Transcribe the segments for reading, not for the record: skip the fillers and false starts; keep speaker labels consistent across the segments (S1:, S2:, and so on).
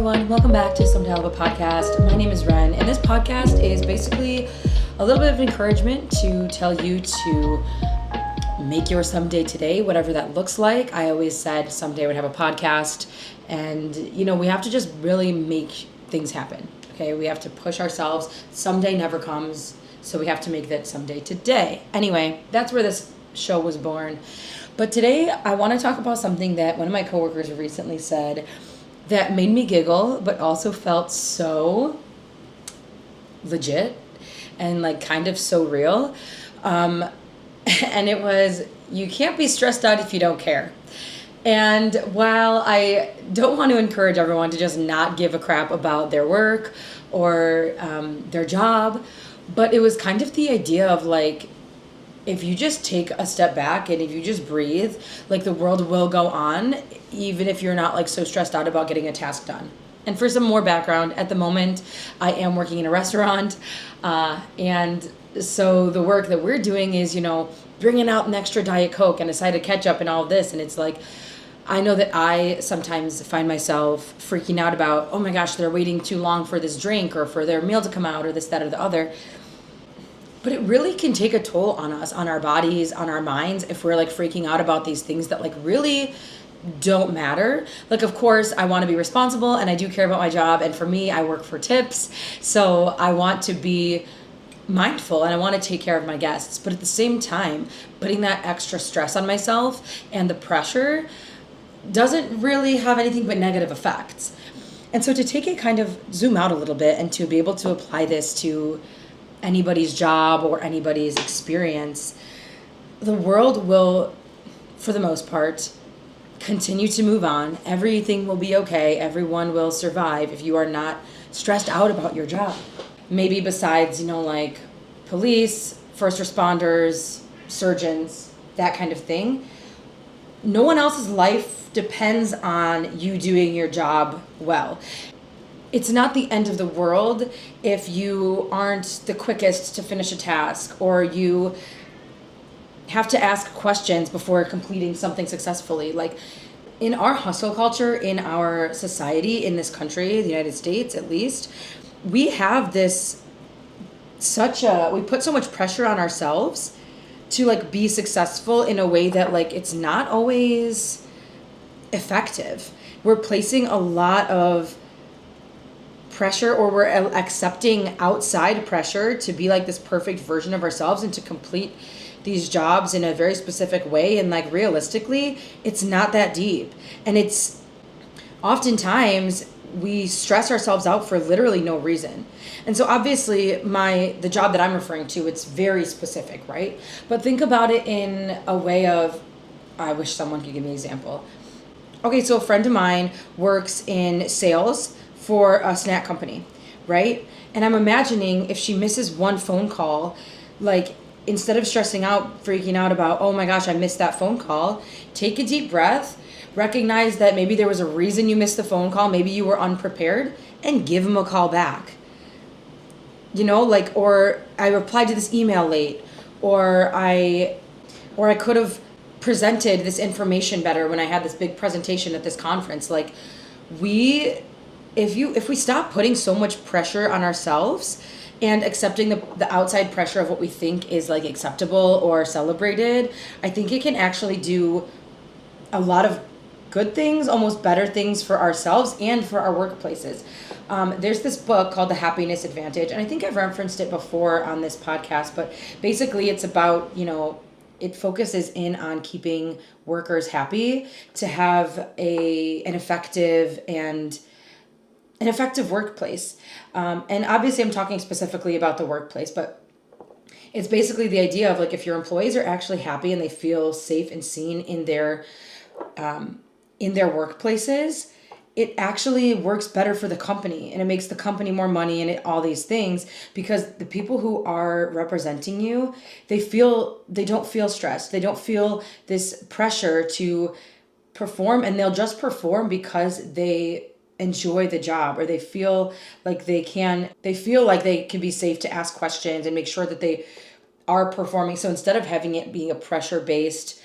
S1: everyone. Welcome back to Some Hell of a Podcast. My name is Ren, and this podcast is basically a little bit of encouragement to tell you to make your someday today, whatever that looks like. I always said someday I would have a podcast, and we have to just really make things happen. Okay, we have to push ourselves. Someday never comes, so we have to make that someday today. Anyway, that's where this show was born. But today I want to talk about something that one of my coworkers recently said that made me giggle, but also felt so legit and kind of so real. And it was, you can't be stressed out if you don't care. And while I don't want to encourage everyone to just not give a crap about their work or their job, but it was kind of the idea of if you just take a step back and if you just breathe, the world will go on, even if you're not so stressed out about getting a task done. And for some more background, at the moment, I am working in a restaurant. And so the work that we're doing is, bringing out an extra Diet Coke and a side of ketchup and all of this. And it's I know that I sometimes find myself freaking out about, oh my gosh, they're waiting too long for this drink or for their meal to come out or this, that, or the other. But it really can take a toll on us, on our bodies, on our minds, if we're freaking out about these things that really don't matter. Of course, I want to be responsible and I do care about my job. And for me, I work for tips. So I want to be mindful and I want to take care of my guests. But at the same time, putting that extra stress on myself and the pressure doesn't really have anything but negative effects. And so to take it kind of zoom out a little bit and to be able to apply this to anybody's job or anybody's experience, the world will, for the most part, continue to move on. Everything will be okay. Everyone will survive if you are not stressed out about your job. Maybe besides, police, first responders, surgeons, that kind of thing. No one else's life depends on you doing your job well. It's not the end of the world if you aren't the quickest to finish a task or you have to ask questions before completing something successfully. In our hustle culture, in our society, in this country, the United States at least, we have this we put so much pressure on ourselves to be successful in a way that it's not always effective. We're placing a lot of pressure, or we're accepting outside pressure to be this perfect version of ourselves and to complete these jobs in a very specific way. And realistically, it's not that deep. And it's oftentimes we stress ourselves out for literally no reason. And so obviously the job that I'm referring to, it's very specific, right? But think about it in a way of, I wish someone could give me an example. Okay, so a friend of mine works in sales for a snack company, right? And I'm imagining if she misses one phone call, instead of stressing out, freaking out about, oh my gosh, I missed that phone call, take a deep breath, recognize that maybe there was a reason you missed the phone call, maybe you were unprepared, and give them a call back. Or I replied to this email late, or I could have presented this information better when I had this big presentation at this conference. If we stop putting so much pressure on ourselves and accepting the outside pressure of what we think is acceptable or celebrated, I think it can actually do a lot of good things, almost better things for ourselves and for our workplaces. There's this book called The Happiness Advantage, and I think I've referenced it before on this podcast, but basically it's about, it focuses in on keeping workers happy to have an effective workplace. And obviously I'm talking specifically about the workplace, but it's basically the idea of if your employees are actually happy and they feel safe and seen in their workplaces, it actually works better for the company and it makes the company more money and all these things, because the people who are representing you, they don't feel stressed. They don't feel this pressure to perform, and they'll just perform because they enjoy the job, or they feel like they can be safe to ask questions and make sure that they are performing. So instead of having it being a pressure-based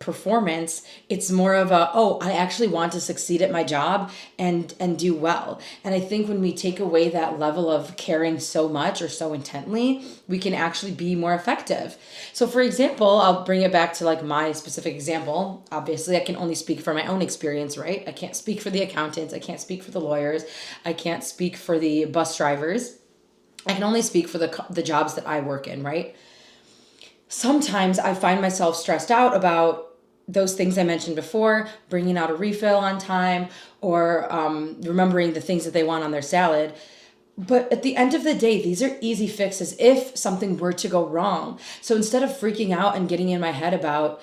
S1: performance. It's more of a, oh, I actually want to succeed at my job and do well. And I think when we take away that level of caring so much or so intently, we can actually be more effective. So for example, I'll bring it back to like my specific example. Obviously, I can only speak from my own experience, right? I can't speak for the accountants. I can't speak for the lawyers. I can't speak for the bus drivers. I can only speak for the jobs that I work in, right? Sometimes I find myself stressed out about those things I mentioned before, bringing out a refill on time, or remembering the things that they want on their salad. But at the end of the day, these are easy fixes if something were to go wrong. So instead of freaking out and getting in my head about,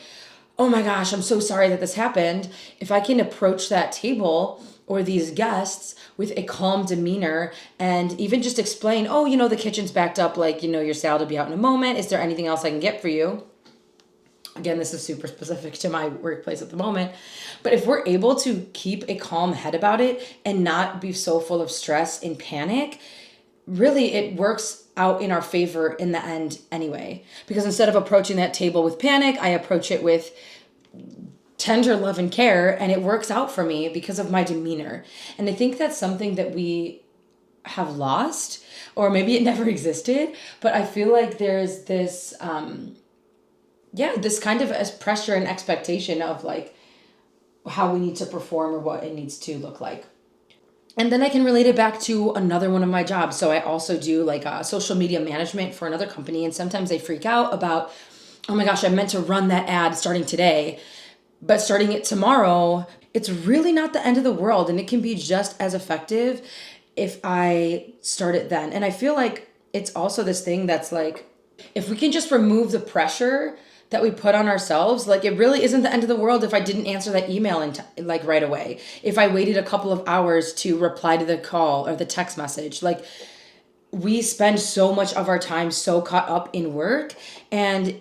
S1: oh my gosh, I'm so sorry that this happened, if I can approach that table or these guests with a calm demeanor and even just explain, oh, the kitchen's backed up, like, your salad will be out in a moment. Is there anything else I can get for you? Again, this is super specific to my workplace at the moment. But if we're able to keep a calm head about it and not be so full of stress and panic, really it works out in our favor in the end anyway. Because instead of approaching that table with panic, I approach it with tender love and care, and it works out for me because of my demeanor. And I think that's something that we have lost, or maybe it never existed, but I feel like there's this this kind of pressure and expectation of like how we need to perform or what it needs to look like. And then I can relate it back to another one of my jobs. So I also do like social media management for another company. And sometimes they freak out about, oh my gosh, I meant to run that ad starting today, but starting it tomorrow, it's really not the end of the world. And it can be just as effective if I start it then. And I feel like it's also this thing that's like, if we can just remove the pressure that we put on ourselves, like it really isn't the end of the world if I didn't answer that email like right away. If I waited a couple of hours to reply to the call or the text message, like we spend so much of our time so caught up in work and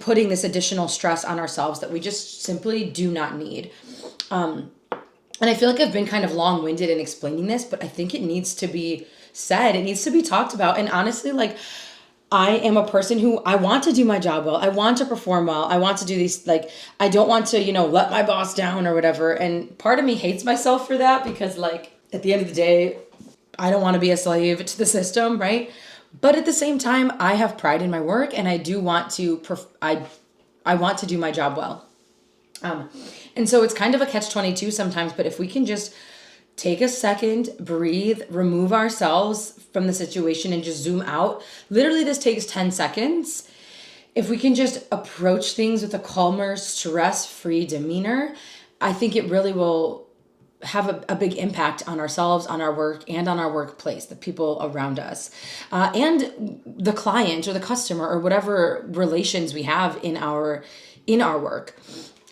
S1: putting this additional stress on ourselves that we just simply do not need. And I feel like I've been kind of long-winded in explaining this, but I think it needs to be said. It needs to be talked about. And honestly, like, I am a person who I want to do my job well. I want to perform well. I want to do these, like, I don't want to, let my boss down or whatever. And part of me hates myself for that because, like, at the end of the day, I don't want to be a slave to the system, right? But at the same time, I have pride in my work and I do want to, I want to do my job well. And so it's kind of a catch-22 sometimes, but if we can just take a second, breathe, remove ourselves from the situation and just zoom out. Literally, this takes 10 seconds. If we can just approach things with a calmer, stress-free demeanor, I think it really will have a big impact on ourselves, on our work, and on our workplace, the people around us, and the client or the customer or whatever relations we have in our work.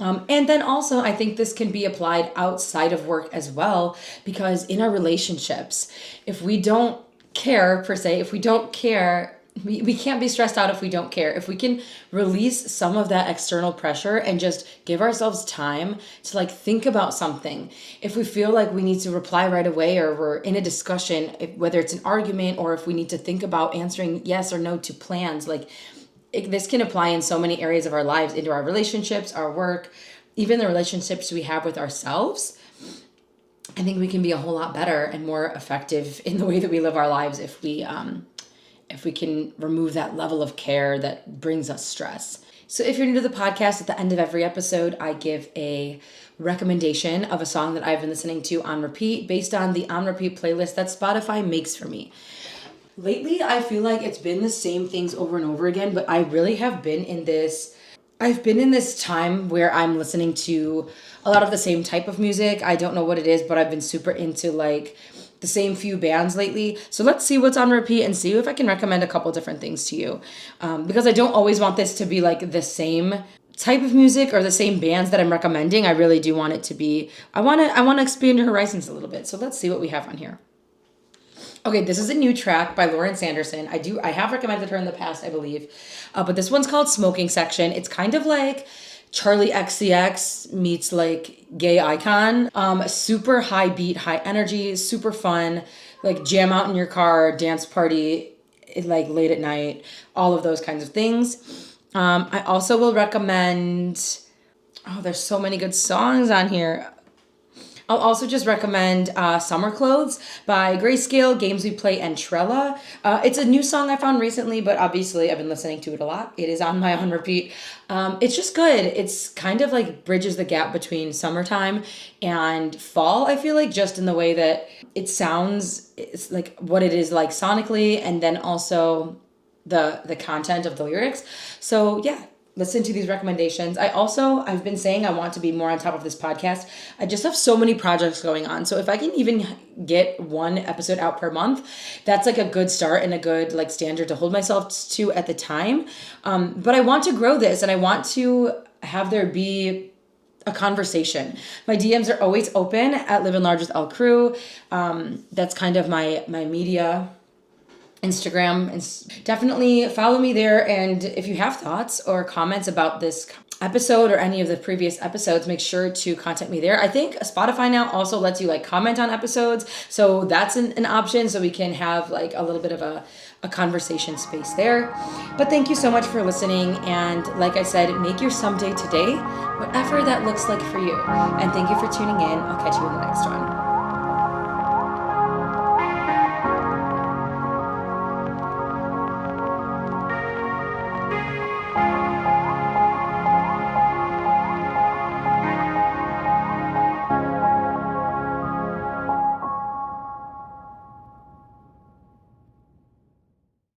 S1: And then also, I think this can be applied outside of work as well, because in our relationships, if we don't care per se, if we don't care, we can't be stressed out if we don't care. If we can release some of that external pressure and just give ourselves time to like think about something. If we feel like we need to reply right away or we're in a discussion, whether it's an argument or if we need to think about answering yes or no to plans, like this can apply in so many areas of our lives, into our relationships, our work, even the relationships we have with ourselves. I think we can be a whole lot better and more effective in the way that we live our lives if we can remove that level of care that brings us stress. So if you're new to the podcast, at the end of every episode, I give a recommendation of a song that I've been listening to on repeat based on the on repeat playlist that Spotify makes for me. Lately, I feel like it's been the same things over and over again, but I really have been in this, I've been in this time where I'm listening to a lot of the same type of music. I don't know what it is, but I've been super into like the same few bands lately. So let's see what's on repeat and see if I can recommend a couple different things to you. Because I don't always want this to be like the same type of music or the same bands that I'm recommending. I really do want it to be, I want to expand your horizons a little bit. So let's see what we have on here. Okay, this is a new track by Sanderson. I have recommended her in the past, I believe. But this one's called Smoking Section. It's kind of like Charlie XCX meets like Gay Icon. Super high beat, high energy, super fun. Like jam out in your car, dance party, like late at night, all of those kinds of things. I also will recommend, oh, there's so many good songs on here. I'll also just recommend Summer Clothes by Grayscale, Games We Play, and Trella. It's a new song I found recently, but obviously I've been listening to it a lot. It is on my on repeat. It's just good. It's kind of like bridges the gap between summertime and fall, I feel like, just in the way that it sounds, it's like what it is like sonically, and then also the content of the lyrics. So yeah, listen to these recommendations. I've been saying I want to be more on top of this podcast. I just have so many projects going on. So if I can even get one episode out per month, that's like a good start and a good like standard to hold myself to at the time. But I want to grow this, and I want to have there be a conversation. My DMs are always open at Live and Large with L Crew. That's kind of my media Instagram, and definitely follow me there. And if you have thoughts or comments about this episode or any of the previous episodes, make sure to contact me there. I think Spotify now also lets you like comment on episodes, so that's an option, so we can have like a little bit of a conversation space there. But thank you so much for listening, and like I said, make your someday today, whatever that looks like for you. And thank you for tuning in. I'll catch you in the next one.